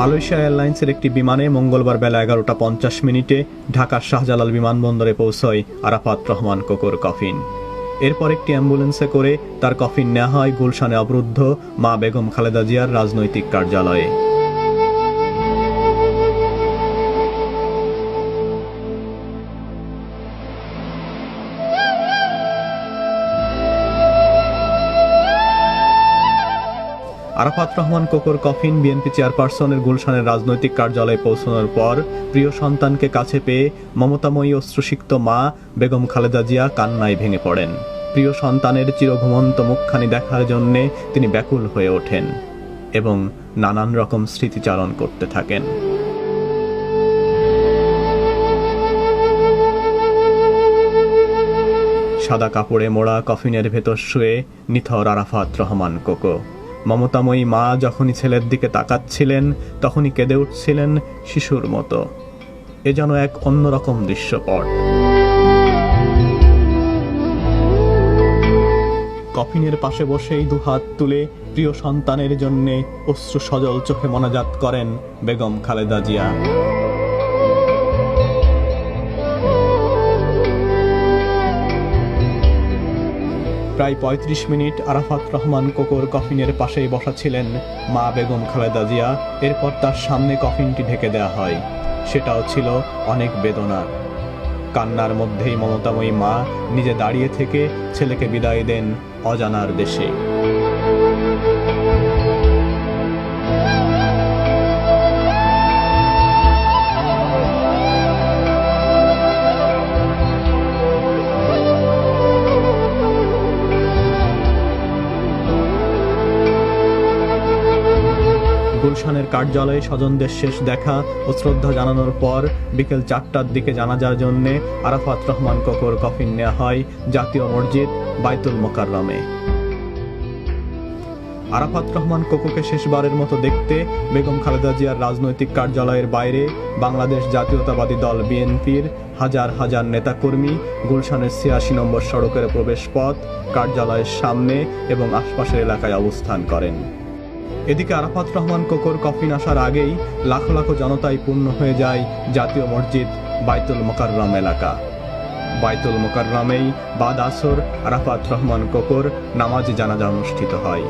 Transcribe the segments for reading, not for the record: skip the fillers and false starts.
Malaysia এয়ারলাইন্সের একটি বিমানে মঙ্গলবার বেলা 11:50 ঢাকার শাহজালাল বিমানবন্দরে পৌঁছয় আরাফাত রহমান কোকোর কফিন। এরপর একটি অ্যাম্বুলেন্সে করে তার কফিন নেওয়া হয় গুলশানে অবরুদ্ধ মা বেগম খালেদা জিয়ার রাজনৈতিক কার্যালয়ে। আরাফাত রহমান কোকোর কফিন বিএনপি চেয়ারপারসনের গুলশানের রাজনৈতিক কার্যালয়ে পৌঁছানোর পর প্রিয় সন্তানকে কাছে পেয়ে মমতাময়ী অশ্রুসিক্ত মা বেগম খালেদা জিয়া কান্নায় ভেঙে পড়েন। প্রিয় সন্তানের চিরঘুমন্ত মুখখানি দেখার জন্যে তিনি ব্যাকুল হয়ে ওঠেন এবং নানান রকম স্মৃতিচারণ করতে থাকেন। সাদা কাপড়ে মোড়া কফিনের ভেতর শুয়ে নিথর আরাফাত রহমান কোকো। মমতাময়ী মা যখনই ছেলের দিকে তাকাচ্ছিলেন তখনই কেঁদে উঠছিলেন শিশুর মতো। এ যেন এক অন্যরকম দৃশ্যপট। কফিনের পাশে বসেই দুহাত তুলে প্রিয় সন্তানের জন্যে অশ্রু সজল চোখে মোনাজাত করেন বেগম খালেদা জিয়া। প্রায় 35 মিনিট আরাফাত রহমান কোকোর কফিনের পাশেই বসা ছিলেন মা বেগম খালেদা জিয়া। এরপর তার সামনে কফিনটি ঢেকে দেওয়া হয়। সেটাও ছিল অনেক বেদনার। কান্নার মধ্যেই মমতাময়ী মা নিজে দাঁড়িয়ে থেকে ছেলেকে বিদায় দেন অজানার দেশে। গুলশানের কার্যালয়ে স্বজনদের শেষ দেখা ও শ্রদ্ধা জানানোর পর বিকেল 4টার দিকে জানাজার জন্য আরাফাত রহমান কোকোর কফিন নেওয়া হয় জাতীয় মসজিদ বাইতুল মোকাররমে। আরাফাত রহমান কোকোকে শেষবারের মতো দেখতে বেগম খালেদা জিয়ার রাজনৈতিক কার্যালয়ের বাইরে বাংলাদেশ জাতীয়তাবাদী দল বিএনপির হাজার হাজার নেতাকর্মী গুলশানের ৮৬ নম্বর সড়কের প্রবেশ পথ, কার্যালয়ের সামনে এবং আশপাশের এলাকায় অবস্থান করেন। এদিকে আরাফাত রহমান কোকোর কফিন আসার আগেই লাখো লাখো জনতায় পূর্ণ হয়ে যায় জাতীয় মসজিদ বাইতুল মোকাররম এলাকা। বাইতুল মোকাররমেই বাদ আসর আরাফাত রহমান কোকোর নামাজে জানাজা অনুষ্ঠিত হয়।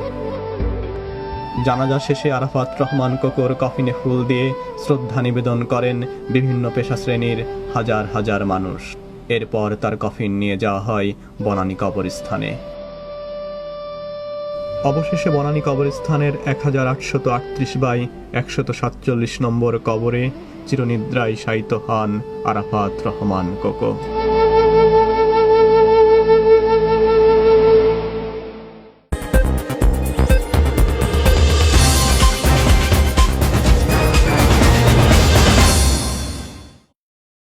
জানাজা শেষে আরাফাত রহমান কোকোর কফিনে ফুল দিয়ে শ্রদ্ধা নিবেদন করেন বিভিন্ন পেশা শ্রেণীর হাজার হাজার মানুষ। এরপর তার কফিন নিয়ে যাওয়া হয় বনানী কবরস্থানে। অবশেষে বনানী কবরস্থানের 1838/147 নম্বর কবরে চিরনিদ্রায় শায়িত হন আরাফাত রহমান কোকো।